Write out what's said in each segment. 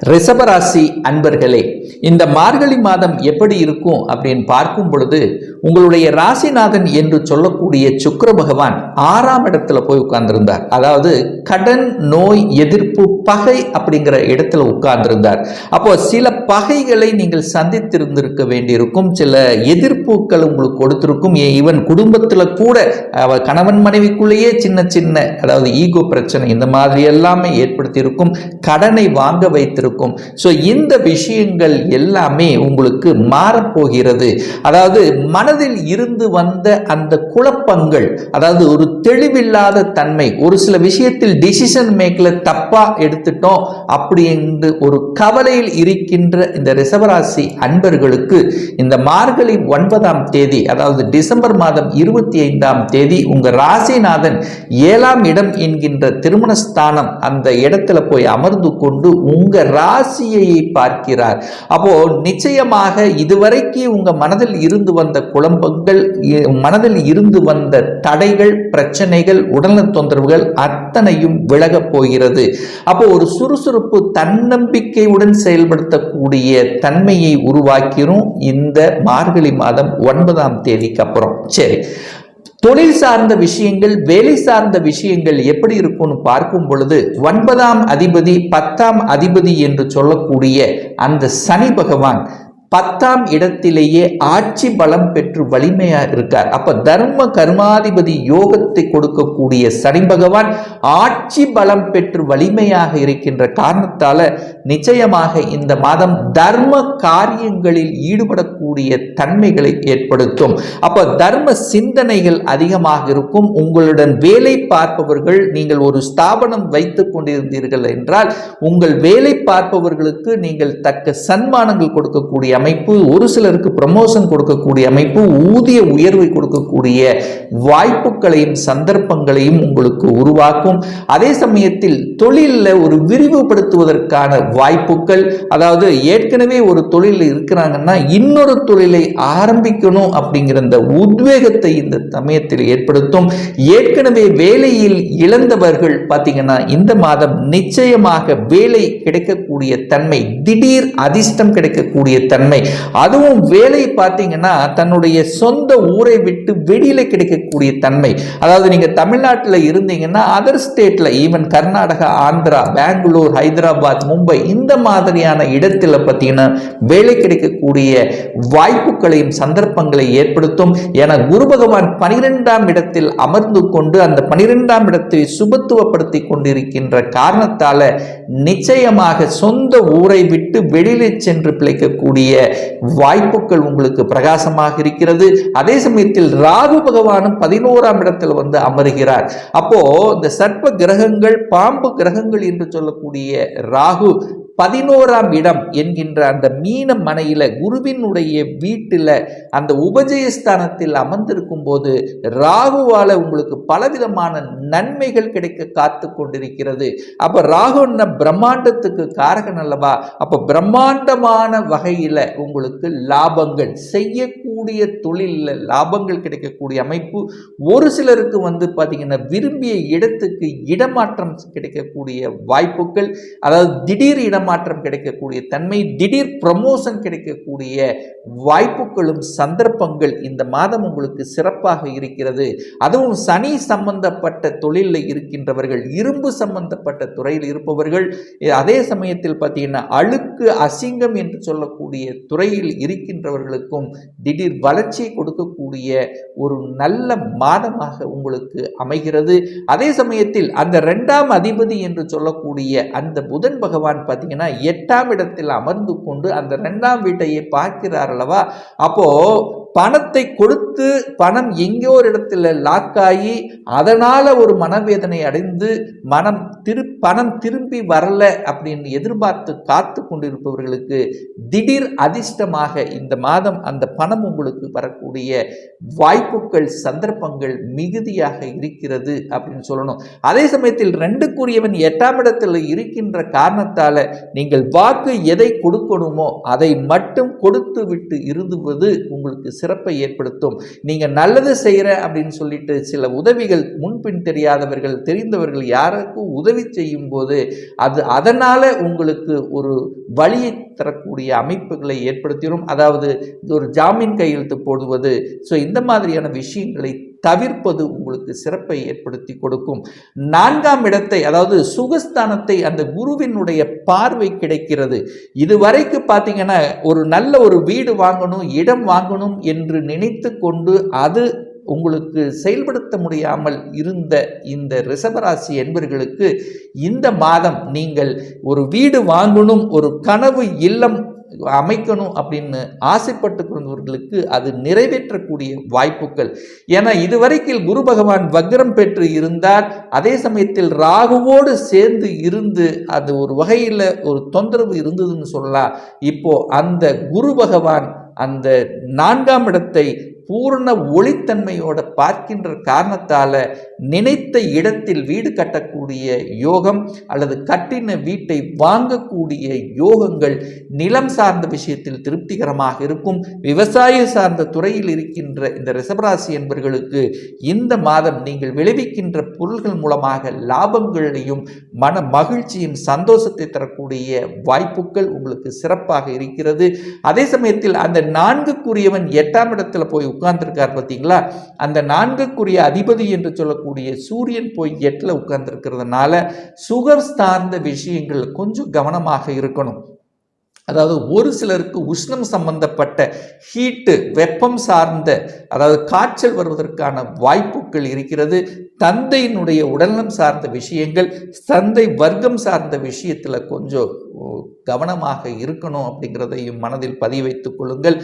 ரிஷபராசி அன்பர்களே, இந்த மார்கழி மாதம் எப்படி இருக்கும் அப்படின்னு பார்க்கும் பொழுது உங்களுடைய ராசிநாதன் என்று சொல்லக்கூடிய சுக்கிர பகவான் 6ஆம் இடத்துல போய் உட்கார்ந்திருந்தார். அதாவது கடன், நோய், எதிர்ப்பு, பகை அப்படிங்கிற இடத்துல உட்கார்ந்திருந்தார். அப்போ சில பகைகளை நீங்கள் சந்தித்திருந்திருக்க வேண்டியிருக்கும், சில எதிர்ப்புகள் உங்களுக்கு கொடுத்திருக்கும். ஈவன் குடும்பத்துல கூட கணவன் மனைவிக்குள்ளேயே சின்ன சின்ன அதாவது ஈகோ பிரச்சனை இந்த மாதிரி எல்லாமே ஏற்படுத்தியிருக்கும், கடனை வாங்க வைத்திருக்கும். ஸோ இந்த விஷயங்கள் எல்லாமே உங்களுக்கு மாறப்போகிறது. அதாவது மனதில் இருந்து வந்த அந்த குழப்பங்கள், அதாவது ஒரு தெளிவில்லாத தன்மை, ஒரு சில விஷயத்தில் டிசிஷன் மேக்ல தப்பா எடுத்துட்டோம் அப்படி என்று ஒரு கவலையில் இருக்கின்ற இந்த ரிஷபராசி அன்பர்களுக்கு இந்த மார்கழி 9ஆம் தேதி, அதாவது டிசம்பர் மாதம் 25ஆம் தேதி உங்க ராசிநாதன் 7ஆம் இடம் என்கின்ற திருமணஸ்தானம் அந்த இடத்துல போய் அமர்ந்து கொண்டு உங்க ராசியை பார்க்கிறார். அப்போ நிச்சயமாக இதுவரைக்கு உங்க மனதில் இருந்து வந்த குழப்பங்கள், மனதில் இருந்து வந்த தடைகள், பிரச்சனைகள், உடல்நல தொந்தரவுகள் அத்தனையும் விலகப் போகிறது. அப்போ ஒரு சுறுசுறுப்பு, தன்னம்பிக்கையுடன் செயல்படுத்தக்கூடிய தன்மையை உருவாக்கிரும் இந்த மார்கழி மாதம் 9ஆம் தேதிக்கு அப்புறம். சரி, தொழில் சார்ந்த விஷயங்கள், வேலை சார்ந்த விஷயங்கள் எப்படி இருக்கும்னு பார்க்கும் பொழுது 9ஆம் அதிபதி 10ஆம் அதிபதி என்று சொல்லக்கூடிய அந்த சனி பகவான் 10ஆம் இடத்திலேயே ஆட்சி பலம் பெற்று வலிமையா இருக்கார். அப்ப தர்ம கர்மாதிபதி யோகத்தை கொடுக்கக்கூடிய சனி பகவான் ஆட்சி பலம் பெற்று வலிமையாக இருக்கின்ற காரணத்தால நிச்சயமாக இந்த மாதம் தர்ம காரியங்களில் ஈடுபடக்கூடிய தன்மைகளை ஏற்படுத்தும். அப்ப தர்ம சிந்தனைகள் அதிகமாக இருக்கும். உங்களுடன் வேலை பார்ப்பவர்கள், நீங்கள் ஒரு ஸ்தாபனம் வைத்துக் கொண்டிருந்தீர்கள் என்றால் உங்கள் வேலை பார்ப்பவர்களுக்கு நீங்கள் தக்க சன்மானங்கள் கொடுக்கக்கூடிய அமைப்பு, ஒரு சிலருக்கு ப்ரமோஷன் கொடுக்கக்கூடிய அமைப்பு, ஊதிய உயர்வை கொடுக்கக்கூடிய வாய்ப்புகளையும் சந்தர்ப்பங்களையும் உங்களுக்கு உருவாக்கும். அதே சமயத்தில் தொழிலில் ஒரு விரிவுபடுத்துவதற்கான வாய்ப்புகள், அதாவது ஏற்கனவே ஒரு தொழில் இருக்கிறாங்கன்னா இன்னொரு தொழிலை ஆரம்பிக்கணும் அப்படிங்கிற இந்த உத்வேகத்தை இந்த சமயத்தில் ஏற்படுத்தும். ஏற்கனவே வேலையில் இழந்தவர்கள் பார்த்தீங்கன்னா இந்த மாதம் நிச்சயமாக வேலை கிடைக்கக்கூடிய தன்மை, திடீர் அதிர்ஷ்டம் கிடைக்கக்கூடிய தன்மை, அதுவும் வேலை பார்த்தீங்கன்னா தன்னுடைய சொந்த ஊரை விட்டு வெளியில கிடைக்கக்கூடிய தன்மை. அதாவது நீங்க தமிழ்நாட்டில் இருந்தீங்கன்னா அதர் ஸ்டேட்ல, ஈவன் கர்நாடகா, ஆந்திரா, பெங்களூர், ஹைதராபாத், மும்பை இந்த மாதிரியான இடத்துல பார்த்தீங்கன்னா வேலை கிடைக்கக்கூடிய வாய்ப்புகளையும் சந்தர்ப்பங்களை ஏற்படுத்தும். என குரு பகவான் 12ஆம் இடத்தில் அமர்ந்து கொண்டு அந்த 12ஆம் இடத்தை சுபத்துவப்படுத்தி கொண்டிருக்கின்ற காரணத்தால நிச்சயமாக சொந்த ஊரை விட்டு வெளியில சென்று பிழைக்கக்கூடிய வாய்ப்புகள் உங்களுக்கு பிரகாசமாக இருக்கிறது. அதே சமயத்தில் ராகு பகவானும் 11ஆம் இடத்தில் வந்து அமருகிறார். அப்போ இந்த சர்ப்ப கிரகங்கள், பாம்பு கிரகங்கள் என்று சொல்லக்கூடிய ராகு 11ஆம் இடம் என்கின்ற அந்த மீன மனையில குருவினுடைய வீட்டில் அந்த உபஜயஸ்தானத்தில் அமர்ந்திருக்கும் போது ராகுவால உங்களுக்கு பலவிதமான நன்மைகள் கிடைக்க காத்து கொண்டிருக்கிறது. அப்ப ராகு பிரம்மாண்டத்துக்கு காரகன் அல்லவா? அப்ப பிரம்மாண்டமான வகையில உங்களுக்கு லாபங்கள், செய்யக்கூடிய தொழிலில் லாபங்கள் கிடைக்கக்கூடிய அமைப்பு. ஒரு சிலருக்கு வந்து பார்த்தீங்கன்னா விரும்பிய இடத்துக்கு இடமாற்றம் கிடைக்கக்கூடிய வாய்ப்புகள், அதாவது திடீர் இடமாற்றம் கிடைக்கக்கூடிய தன்மை, திடீர் ப்ரமோஷன் கிடைக்கக்கூடிய வாய்ப்புகளும் சந்தர்ப்பங்கள் இந்த மாதம் உங்களுக்கு சிறப்பாக இருக்கிறது. அதுவும் சனி சம்பந்தப்பட்ட தொழிலில் இருக்கின்றவர்கள், இரும்பு சம்பந்தப்பட்ட துறையில் இருப்பவர்கள், அதே சமயத்தில் பார்த்தீங்கன்னா அழுக்கு, அசிங்கம் என்று சொல்லக்கூடிய துறையில் இருக்கின்றவர்களுக்கும் திடீர் வளர்ச்சியை கொடுக்கக்கூடிய ஒரு நல்ல மாதமாக உங்களுக்கு அமைகிறது. அதே சமயத்தில் அந்த 2ஆம் அதிபதி என்று சொல்லக்கூடிய அந்த புதன் பகவான் பார்த்தீங்கன்னா 8ஆம் இடத்தில் அமர்ந்து கொண்டு அந்த 2ஆம் வீட்டையே பார்க்கிறார் அல்லவா? அப்போ பணத்தை கொடுத்து பணம் எங்கோ ஒரு இடத்துல லாக் ஆகி அதனால ஒரு மனவேதனை அடைந்து பணம் திரும்பி வரல அப்படின்னு எதிர்பார்த்து காத்து கொண்டிருப்பவர்களுக்கு திடீர் அதிர்ஷ்டமாக இந்த மாதம் அந்த பணம் உங்களுக்கு வரக்கூடிய வாய்ப்புகள், சந்தர்ப்பங்கள் மிகுதியாக இருக்கிறது அப்படின்னு சொல்லணும். அதே சமயத்தில் 2க்குரியவன் 8ஆம் இடத்தில் இருக்கின்ற காரணத்தால நீங்கள் வாக்கு எதை கொடுக்கணுமோ அதை மட்டும் கொடுத்து விட்டு இருந்துவது உங்களுக்கு சிறப்பை ஏற்படுத்தும். நீங்க நல்லது செய்யற அப்படின்னு சொல்லிட்டு சில உதவிகள் முன்பின் தெரியாதவர்கள், தெரிந்தவர்கள் யாருக்கும் உதவி செய்ய செய்யும் போது அதனால உங்களுக்கு ஒரு வழியை தரக்கூடிய அமைப்புகளை ஏற்படுத்திடும். அதாவது ஒரு ஜாமீன் கையெழுத்து போடுவது, ஸோ இந்த மாதிரியான விஷயங்களை தவிர்ப்பது உங்களுக்கு சிறப்பை ஏற்படுத்தி கொடுக்கும். 4ஆம் இடத்தை, அதாவது சுகஸ்தானத்தை அந்த குருவினுடைய பார்வை கிடைக்கிறது. இதுவரைக்கும் பார்த்தீங்கன்னா ஒரு நல்ல ஒரு வீடு வாங்கணும், இடம் வாங்கணும் என்று நினைத்து கொண்டு அது உங்களுக்கு செயல்படுத்த முடியாமல் இருந்த இந்த ரிஷபராசி என்பவர்களுக்கு இந்த மாதம் நீங்கள் ஒரு வீடு வாங்கணும், ஒரு கனவு இல்லம் அமைக்கணும் அப்படின்னு ஆசைப்பட்டு கொண்டவர்களுக்கு அது நிறைவேற்றக்கூடிய வாய்ப்புகள். ஏன்னா இதுவரைக்கும் குரு பகவான் வக்ரம் பெற்று இருந்தார், அதே சமயத்தில் ராகுவோடு சேர்ந்து இருந்து அது ஒரு வகையில் ஒரு தொந்தரவு இருந்ததுன்னு சொல்லலாம். இப்போ அந்த குரு பகவான் அந்த 4ஆம் இடத்தை பூர்ண ஒளித்தன்மையோட பார்க்கின்ற காரணத்தால நினைத்த இடத்தில் வீடு கட்டக்கூடிய யோகம் அல்லது கட்டின வீட்டை வாங்கக்கூடிய யோகங்கள் நிலம் சார்ந்த விஷயத்தில் திருப்திகரமாக இருக்கும். விவசாய சார்ந்த துறையில் இருக்கின்ற இந்த ரிஷபராசி என்பவர்களுக்கு இந்த மாதம் நீங்கள் விளைவிக்கின்ற பொருள்கள் மூலமாக லாபங்களையும் மன மகிழ்ச்சியும் சந்தோஷத்தை தரக்கூடிய வாய்ப்புகள் உங்களுக்கு சிறப்பாக இருக்கிறது. அதே சமயத்தில் அந்த 4க்குரியவன் 8ஆம் இடத்துல போய் உட்கார்ந்துருக்கார் பார்த்தீங்களா, அந்த 4க்குரிய அதிபதி என்று சொல்லக்கூடிய சூரியன் போய் 8ல உட்கார்ந்துருக்கிறதுனால சுகர் சார்ந்த விஷயங்கள் கொஞ்சம் கவனமாக இருக்கணும். அதாவது ஒரு சிலருக்கு உஷ்ணம் சம்பந்தப்பட்ட ஹீட்டு, வெப்பம் சார்ந்த, அதாவது காய்ச்சல் வருவதற்கான வாய்ப்புகள் இருக்கிறது. தந்தையினுடைய உடல்நலம் சார்ந்த விஷயங்கள், தந்தை வர்க்கம் சார்ந்த விஷயத்தில் கொஞ்சம் கவனமாக இருக்கணும் அப்படிங்கிறதையும் மனதில் பதிவு வைத்துக் கொள்ளுங்கள்.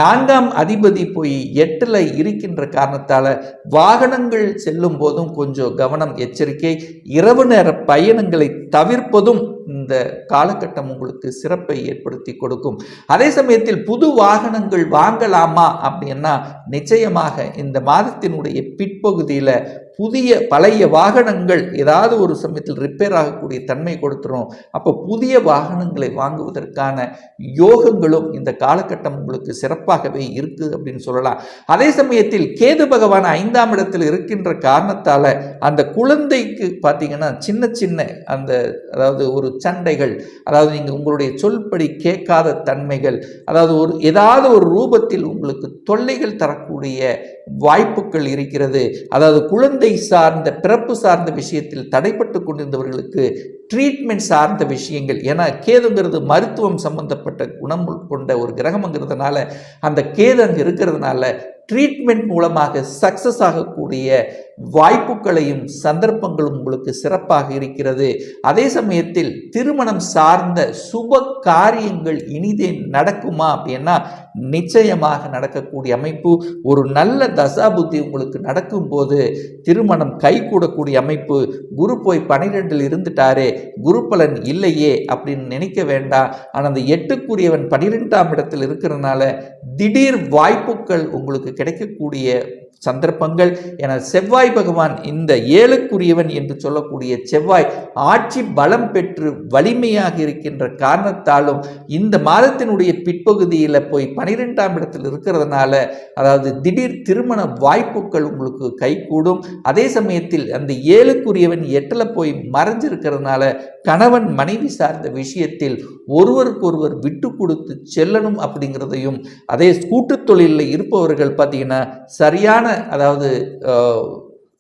4ஆம் அதிபதி போய் 8ல இருக்கின்ற காரணத்தால் வாகனங்கள் செல்லும் போதும் கொஞ்சம் கவனம், எச்சரிக்கை. இரவு நேர பயணங்களை தவிர்ப்பதும் இந்த காலகட்டம் உங்களுக்கு சிறப்பை ஏற்படுத்தி கொடுக்கும். அதே சமயத்தில் புது வாகனங்கள் வாங்கலாமா அப்படின்னா நிச்சயமாக இந்த மாதத்தினுடைய பிற்பகுதியில் புதிய பழைய வாகனங்கள் ஏதாவது ஒரு சமயத்தில் ரிப்பேர் ஆகக்கூடிய தன்மை கொடுத்துரும். அப்போ புதிய வாகனங்களை வாங்குவதற்கான யோகங்களும் இந்த காலகட்டம் உங்களுக்கு சிறப்பாகவே இருக்குது அப்படின்னு சொல்லலாம். அதே சமயத்தில் கேது பகவான் 5ஆம் இடத்தில் இருக்கின்ற காரணத்தால் அந்த குழந்தைக்கு பார்த்தீங்கன்னா சின்ன சின்ன அந்த அதாவது ஒரு சண்டைகள், அதாவது நீங்கள் உங்களுடைய சொல்படி கேட்காத தன்மைகள், அதாவது ஏதாவது ஒரு ரூபத்தில் உங்களுக்கு தொல்லைகள் தரக்கூடிய வாய்ப்புகள் இருக்கிறது. அதாவது குழந்தை சார்ந்த பிறப்பு சார்ந்த விஷயத்தில் தடைப்பட்டு கொண்டிருந்தவர்களுக்கு ட்ரீட்மெண்ட் சார்ந்த விஷயங்கள், ஏன்னா கேதுங்கிறது மருத்துவம் சம்பந்தப்பட்ட குணம் கொண்ட ஒரு கிரகம்ங்கிறதுனால அந்த கேது அங்கே இருக்கிறதுனால ட்ரீட்மெண்ட் மூலமாக சக்சஸ் ஆகக்கூடிய வாய்ப்புகளையும் சந்தர்ப்பங்களும் உங்களுக்கு சிறப்பாக இருக்கிறது. அதே சமயத்தில் திருமணம் சார்ந்த சுப காரியங்கள் இனிதே நடக்குமா அப்படின்னா நிச்சயமாக நடக்கக்கூடிய அமைப்பு. ஒரு நல்ல தசாபுத்தி உங்களுக்கு நடக்கும்போது திருமணம் கைகூடக்கூடிய அமைப்பு. குரு போய் 12ல் இருந்துட்டாரே, குரு பலன் இல்லையே அப்படின்னு நினைக்க வேண்டாம். ஆனால் அந்த 8க்குரியவன் 12ஆம் இடத்தில் இருக்கிறதுனால திடீர் வாய்ப்புகள் உங்களுக்கு கிடைக்கக்கூடிய சந்தர்ப்பங்கள். என செவ்வாய் பகவான் இந்த 7க்குரியவன் என்று சொல்லக்கூடிய செவ்வாய் ஆட்சி பலம் பெற்று வலிமையாக இருக்கின்ற காரணத்தாலும் இந்த மாதத்தினுடைய பிற்பகுதியில் போய் 12ஆம் இடத்தில் இருக்கிறதுனால அதாவது திடீர் திருமண வாய்ப்புகள் உங்களுக்கு கைகூடும். அதே சமயத்தில் அந்த 7க்குரியவன் 8ல போய் மறைஞ்சிருக்கிறதுனால கணவன் மனைவி சார்ந்த விஷயத்தில் ஒருவருக்கொருவர் விட்டு கொடுத்து செல்லணும் அப்படிங்கிறதையும், அதே கூட்டு தொழிலில் இருப்பவர்கள் பார்த்தீங்கன்னா சரியான அதாவது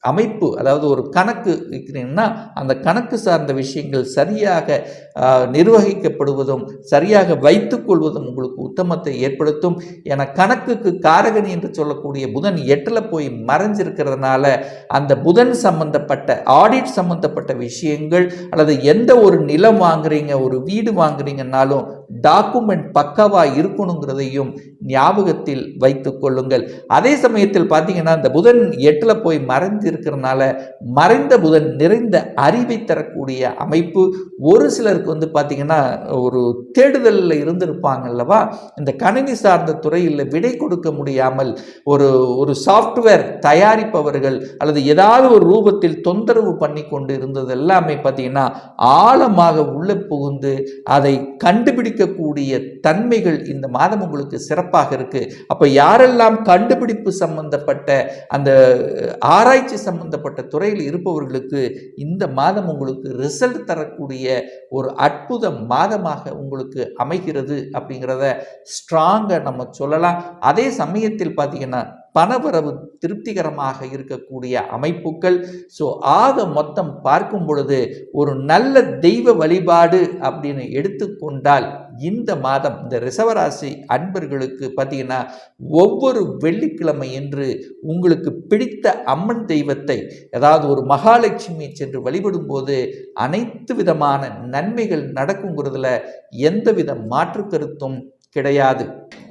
அமைப்பு, அதாவது ஒரு கணக்கு இருக்கிறீங்கன்னா அந்த கணக்கு சார்ந்த விஷயங்கள் சரியாக நிர்வகிக்கப்படுவதும் சரியாக வைத்துக் கொள்வதும் உங்களுக்கு உத்தமத்தை ஏற்படுத்தும். என கணக்குக்கு காரகன் என்று சொல்லக்கூடிய புதன் 8ல போய் மறைஞ்சிருக்கிறதுனால அந்த புதன் சம்பந்தப்பட்ட ஆடிட் சம்பந்தப்பட்ட விஷயங்கள், அல்லது எந்த ஒரு நிலம் வாங்குறீங்க, ஒரு வீடு வாங்குறீங்கன்னாலும் டாக்குமெண்ட் பக்காவா இருக்கணுங்கிறதையும் ஞாபகத்தில் வைத்துக் கொள்ளுங்கள். அதே சமயத்தில் பார்த்தீங்கன்னா இந்த புதன் 8ல போய் மறைந்து இருக்கிறதுனால மறைந்த புதன் நிறைந்த அறிவை தரக்கூடிய அமைப்பு. ஒரு சிலருக்கு வந்து பார்த்தீங்கன்னா ஒரு தேடுதலில் இருந்திருப்பாங்க அல்லவா, இந்த கணினி சார்ந்த துறையில் விடை கொடுக்க முடியாமல் ஒரு சாஃப்ட்வேர் தயாரிப்பவர்கள் அல்லது ஏதாவது ஒரு ரூபத்தில் தொந்தரவு பண்ணி கொண்டு இருந்தது எல்லாமே பார்த்தீங்கன்னா ஆழமாக உள்ள புகுந்து அதை கண்டுபிடிக்கக்கூடிய தன்மைகள் இந்த மாதம் உங்களுக்கு சிறப்பாக இருக்கு. அப்ப யாரெல்லாம் கண்டுபிடிப்பு சம்பந்தப்பட்ட அந்த ஆராய்ச்சி சம்பந்தப்பட்ட துறையில் இருப்பவர்களுக்கு இந்த மாதம் உங்களுக்கு ரிசல்ட் தரக்கூடிய ஒரு அற்புத மாதமாக உங்களுக்கு அமைகிறது அப்படிங்கிறத ஸ்ட்ராங்காக நம்ம சொல்லலாம். அதே சமயத்தில் பார்த்தீங்கன்னா பணவரவு திருப்திகரமாக இருக்கக்கூடிய அமைப்புகள். ஸோ ஆக மொத்தம் பார்க்கும் பொழுது ஒரு நல்ல தெய்வ வழிபாடு அப்படின்னு எடுத்துக்கொண்டால் இந்த மாதம் இந்த ரிஷபராசி அன்பர்களுக்கு பார்த்தீங்கன்னா ஒவ்வொரு வெள்ளிக்கிழமை என்று உங்களுக்கு பிடித்த அம்மன் தெய்வத்தை, அதாவது ஒரு மகாலட்சுமி சென்று வழிபடும் போது அனைத்து விதமான நன்மைகள் நடக்குங்கிறதுல எந்தவித மாற்று கருத்தும் கிடையாது.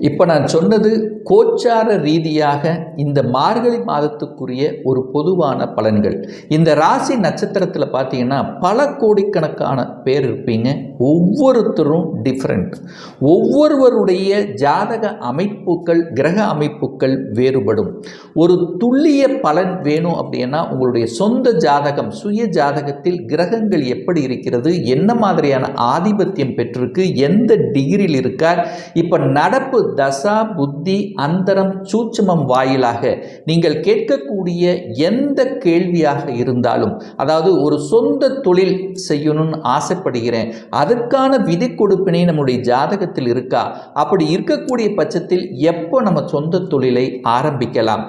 இப்போ நான் சொன்னது கோச்சார ரீதியாக இந்த மார்கழி மாதத்துக்குரிய ஒரு பொதுவான பலன்கள். இந்த ராசி நட்சத்திரத்தில் பார்த்தீங்கன்னா பல கோடிக்கணக்கான பேர் இருப்பீங்க. ஒவ்வொருத்தரும் டிஃப்ரெண்ட். ஒவ்வொருவருடைய ஜாதக அமைப்புகள், கிரக அமைப்புகள் வேறுபடும். ஒரு துல்லிய பலன் வேணும் அப்படின்னா உங்களுடைய சொந்த ஜாதகம், சுய ஜாதகத்தில் கிரகங்கள் எப்படி இருக்கிறது, என்ன மாதிரியான ஆதிபத்தியம் பெற்றிருக்கு, எந்த டிகிரியில் இருக்கார், இப்போ நடப்பு தசா புத்தி அந்தரம் சூட்சுமம் வாயிலாக நீங்கள் கேட்கக்கூடிய எந்த கேள்வியாக இருந்தாலும், அதாவது ஒரு சொந்த தொழில் செய்யணும்னு ஆசைப்படுகிறேன், அதற்கான விதி கொடுப்பினை நம்முடைய ஜாதகத்தில் இருக்கா, அப்படி இருக்கக்கூடிய பட்சத்தில் எப்போ நம்ம சொந்த தொழிலை ஆரம்பிக்கலாம்,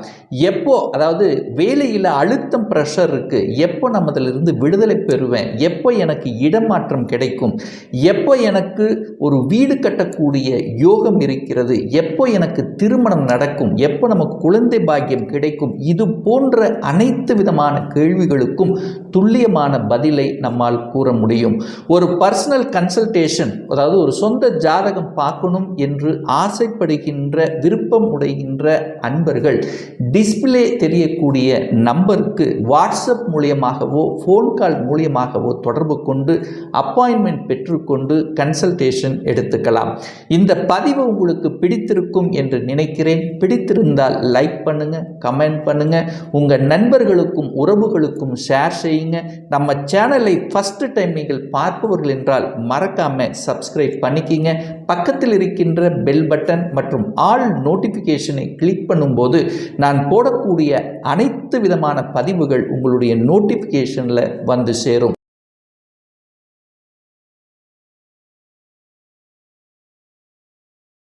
எப்போ அதாவது வேலையில் அழுத்தம் ப்ரெஷர் இருக்கு, எப்போ நம்ம அதிலிருந்து விடுதலை பெறுவேன், எப்போ எனக்கு இடமாற்றம் கிடைக்கும், எப்போ எனக்கு ஒரு வீடு கட்டக்கூடிய யோகம் இருக்கிறது, எப்போ எனக்கு திருமணம் நடக்கும், எப்போ நமக்கு குழந்தை பாக்கியம் கிடைக்கும், இது போன்ற அனைத்து விதமான கேள்விகளுக்கும் துல்லியமான பதிலை நம்மால் கூற முடியும். ஒரு பர்சனல் கன்சல்டேஷன், அதாவது ஒரு சொந்த ஜாதகம் பார்க்கணும் என்று ஆசைப்படுகின்ற விருப்பம் உடைகின்ற அன்பர்கள் டிஸ்பிளே தெரியக்கூடிய நம்பருக்கு வாட்ஸ்அப் மூலியமாகவோ ஃபோன் கால் மூலியமாகவோ தொடர்பு கொண்டு அப்பாயின்மெண்ட் பெற்றுக்கொண்டு கன்சல்டேஷன் எடுத்துக்கலாம். இந்த பதிவு உங்களுக்கு பிடித்திருக்கும் என்று நினைக்கிறேன். பிடித்திருந்தால் லைக் பண்ணுங்க, கமெண்ட் பண்ணுங்க, உங்க நண்பர்களுக்கும் உறவுகளுக்கும் ஷேர் செய்யுங்க. நம்ம சேனலை ஃபர்ஸ்ட் டைம் நீங்கள் பார்ப்பவர்கள் என்றால் மறக்காம சப்ஸ்கிரைப் பண்ணிக்கிங்க. பக்கத்தில் இருக்கின்ற பெல் பட்டன் மற்றும் ஆல் நோட்டிஃபிகேஷனை கிளிக் பண்ணும்போது நான் போடக்கூடிய அனைத்து விதமான பதிவுகள் உங்களுடைய நோட்டிஃபிகேஷனில் வந்து சேரும்.